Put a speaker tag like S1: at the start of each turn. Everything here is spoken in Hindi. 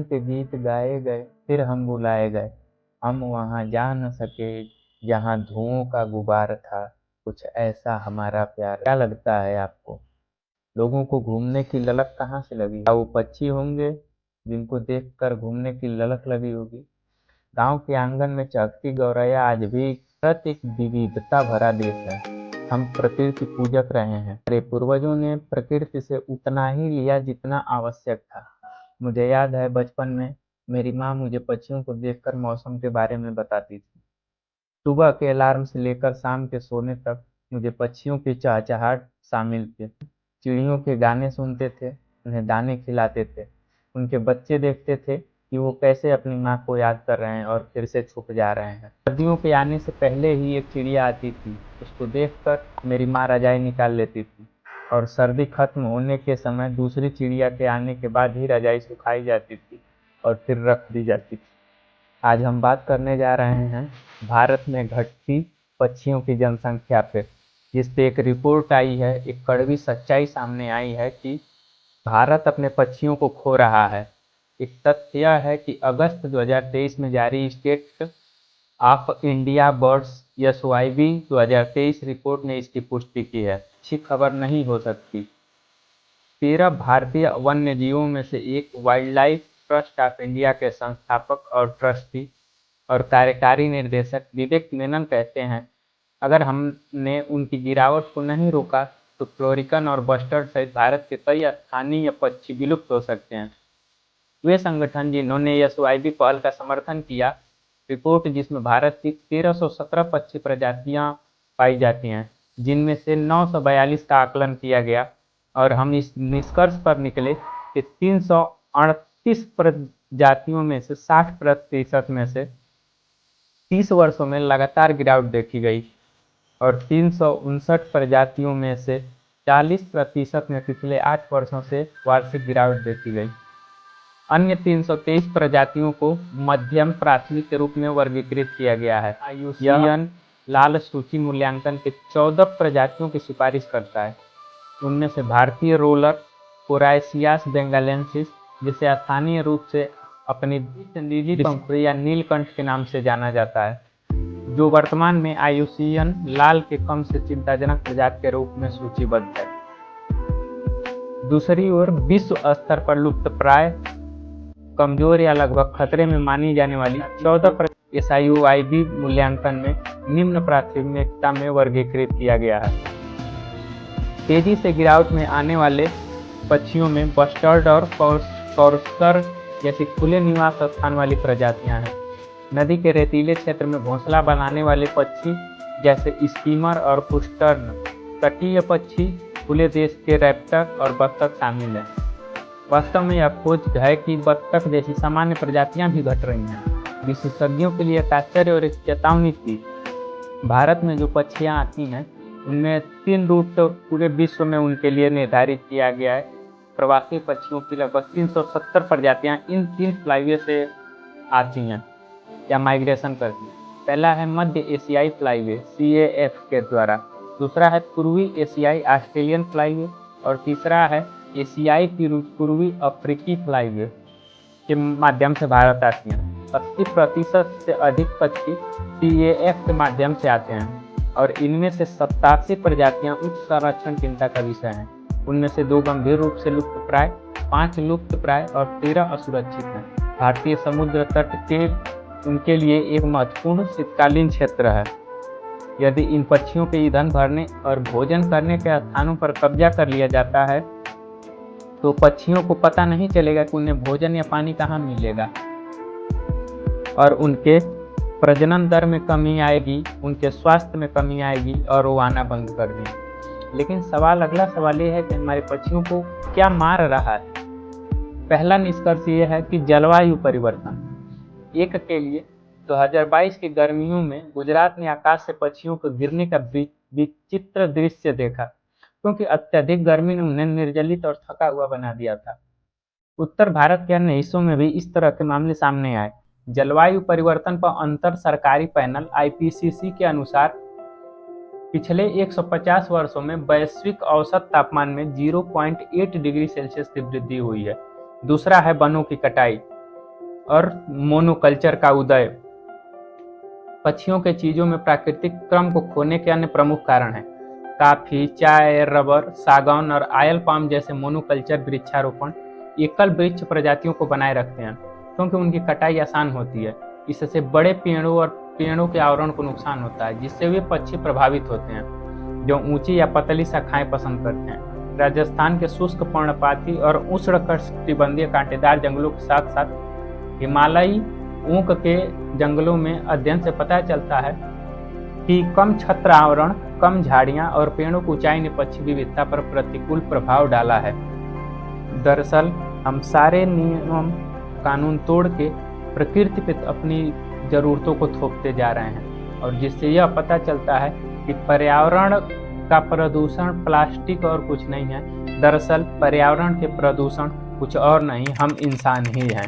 S1: के गीत गाए गए, फिर हम बुलाए गए। हम वहाँ जा न सके जहाँ धुओं का गुबार था, कुछ ऐसा हमारा प्यार। क्या लगता है आपको, लोगों को घूमने की ललक कहाँ से लगी? क्या वो पक्षी होंगे जिनको देखकर घूमने की ललक लगी होगी? गांव के आंगन में चहकती गौरैया आज भी प्रकृति एक विविधता भरा देश है। हम प्रकृति पूजक रहे हैं। हमारे पूर्वजों ने प्रकृति से उतना ही लिया जितना आवश्यक था। मुझे याद है बचपन में मेरी माँ मुझे पक्षियों को देखकर मौसम के बारे में बताती थी। सुबह के अलार्म से लेकर शाम के सोने तक मुझे पक्षियों की चहचहाहट शामिल थी। चिड़ियों के गाने सुनते थे, उन्हें दाने खिलाते थे, उनके बच्चे देखते थे कि वो कैसे अपनी माँ को याद कर रहे हैं और फिर से छुप जा रहे हैं। सर्दियों के आने से पहले ही एक चिड़िया आती थी, उसको देखकर मेरी माँ रजाई निकाल लेती थी और सर्दी खत्म होने के समय दूसरी चिड़िया के आने के बाद ही रजाई सुखाई जाती थी और फिर रख दी जाती थी। आज हम बात करने जा रहे हैं भारत में घटती पक्षियों की जनसंख्या पे, जिस पे एक रिपोर्ट आई है, एक कड़वी सच्चाई सामने आई है कि भारत अपने पक्षियों को खो रहा है। एक तथ्य यह है कि अगस्त 2023 में जारी state of India birds SYB 2023 report ने इसकी पुष्टि की है। अच्छी खबर नहीं हो सकती। 13 भारतीय वन्य जीवों में से एक wild life trust of India के संस्थापक और ट्रस्टी और कार्यकारी निर्देशक विवेक मेनन कहते हैं, अगर हमने उनकी गिरावट को नहीं रोका तो फ्लोरिकन और बस्टर्ड सहित भारत के कई स्थानीय पक्षी विलुप्त हो सकते हैं। वे संगठन जिन्होंने SYB पहल का समर्थन किया, रिपोर्ट जिसमें भारत की 1317 पक्षी प्रजातियां पाई जाती हैं, जिनमें से 942 का आकलन किया गया और हम इस निष्कर्ष पर निकले कि 338 प्रजातियों में से 60% में से 30 वर्षों में लगातार गिरावट देखी गई और 359 प्रजातियों में से 40% में पिछले 8 वर्षों से वार्षिक गिरावट देखी गई। अन्य 323 प्रजातियों को मध्यम प्राथमिक के रूप में वर्गीकृत किया गया है। IUCN लाल सूची मूल्यांकन के 14 प्रजातियों की सिफारिश करता है। उनमें से भारतीय रोलर कोराइसियास बेंगालेंसिस, जिसे स्थानीय रूप से अपनी नीली पंखुड़ी या नीलकंठ के नाम से जाना जाता है, जो वर्तमान में IUCN लाल के कम से चिंताजनक प्रजाति के रूप में सूचीबद्ध है। दूसरी ओर विश्व स्तर पर लुप्तप्राय, कमजोर या लगभग खतरे में मानी जाने वाली 14 SIUIB मूल्यांकन में निम्न प्राथमिकता में वर्गीकृत किया गया है। तेजी से गिरावट में आने वाले पक्षियों में बस्टर्ड और कॉर्सर जैसी खुले निवास स्थान वाली प्रजातियां हैं। नदी के रेतीले क्षेत्र में घोंसला बनाने वाले पक्षी जैसे स्कीमर और पुस्टर्न, तटीय पक्षी, खुले देश के रैप्टर और बत्तख शामिल हैं। वास्तव में यह खोज है कि बत्तख जैसी सामान्य प्रजातियां भी घट रही हैं। विशेषज्ञों के लिए एक आश्चर्य और एक चेतावनी थी। भारत में जो पक्षियां आती हैं, उनमें 3 रूट पूरे विश्व में उनके लिए निर्धारित किया गया है। प्रवासी पक्षियों की लगभग 370 प्रजातियां इन 3 फ्लाईवे से आती हैं या माइग्रेशन करती हैं। पहला है मध्य एशियाई फ्लाईवे CAF के द्वारा, दूसरा है पूर्वी एशियाई ऑस्ट्रेलियन फ्लाईवे और तीसरा है एशियाई पूर्वी अफ्रीकी फ्लाईवे के माध्यम से भारत आती हैं। 80% से अधिक पक्षी CAF के माध्यम से आते हैं और इनमें से 87 प्रजातियां उच्च संरक्षण चिंता का विषय हैं। उनमें से 2 गंभीर रूप से लुप्तप्राय, 5 लुप्तप्राय और 13 असुरक्षित हैं। भारतीय समुद्र तट के उनके लिए एक महत्वपूर्ण शीतकालीन क्षेत्र है। यदि इन पक्षियों के ईंधन भरने और भोजन करने के स्थानों पर कब्जा कर लिया जाता है तो पक्षियों को पता नहीं चलेगा कि उन्हें भोजन या पानी कहाँ मिलेगा और उनके प्रजनन दर में कमी आएगी, उनके स्वास्थ्य में कमी आएगी और वो आना बंद कर देंगे। लेकिन अगला सवाल ये है कि हमारे पक्षियों को क्या मार रहा है? पहला निष्कर्ष ये है कि जलवायु परिवर्तन। एक के लिए 2022 की गर्मियों में गुजरात ने आकाश से पक्षियों को गिरने का विचित्र दृश्य देखा, क्योंकि अत्यधिक गर्मी ने उन्हें निर्जलित और थका हुआ बना दिया था। उत्तर भारत के अन्य हिस्सों में भी इस तरह के मामले सामने आए। जलवायु परिवर्तन पर अंतर सरकारी पैनल IPCC के अनुसार पिछले 150 वर्षों में वैश्विक औसत तापमान में 0.8 डिग्री सेल्सियस की वृद्धि हुई है। दूसरा है वनों की कटाई। और मोनोकल्चर का उदय पक्षियों के चीजों में प्राकृतिक क्रम को खोने के अन्य प्रमुख कारण हैं। काफी, चाय, रबर, सागौन और आयल पाम जैसे मोनोकल्चर वृक्षारोपण एकल वृक्ष प्रजातियों को बनाए रखते हैं, क्योंकि उनकी कटाई आसान होती है। इससे बड़े पेड़ों और पेड़ों के आवरण को नुकसान होता है, जिससे वे पक्षी प्रभावित होते हैं जो ऊंची या पतली शाखाएं पसंद करते हैं। राजस्थान के शुष्क पर्णपाती और उष्णकटिबंधीय कांटेदार जंगलों के साथ साथ हिमालयी ऊख के जंगलों में अध्ययन से पता चलता है कि कम छत्र आवरण, कम झाड़ियां और पेड़ों की ऊंचाई ने पक्षी विविधता पर प्रतिकूल प्रभाव डाला है। दरअसल हम सारे नियम कानून तोड़ के प्रकृति पे अपनी जरूरतों को थोपते जा रहे हैं, और जिससे यह पता चलता है कि पर्यावरण का प्रदूषण प्लास्टिक और कुछ नहीं है। दरअसल पर्यावरण के प्रदूषण कुछ और नहीं, हम इंसान ही हैं।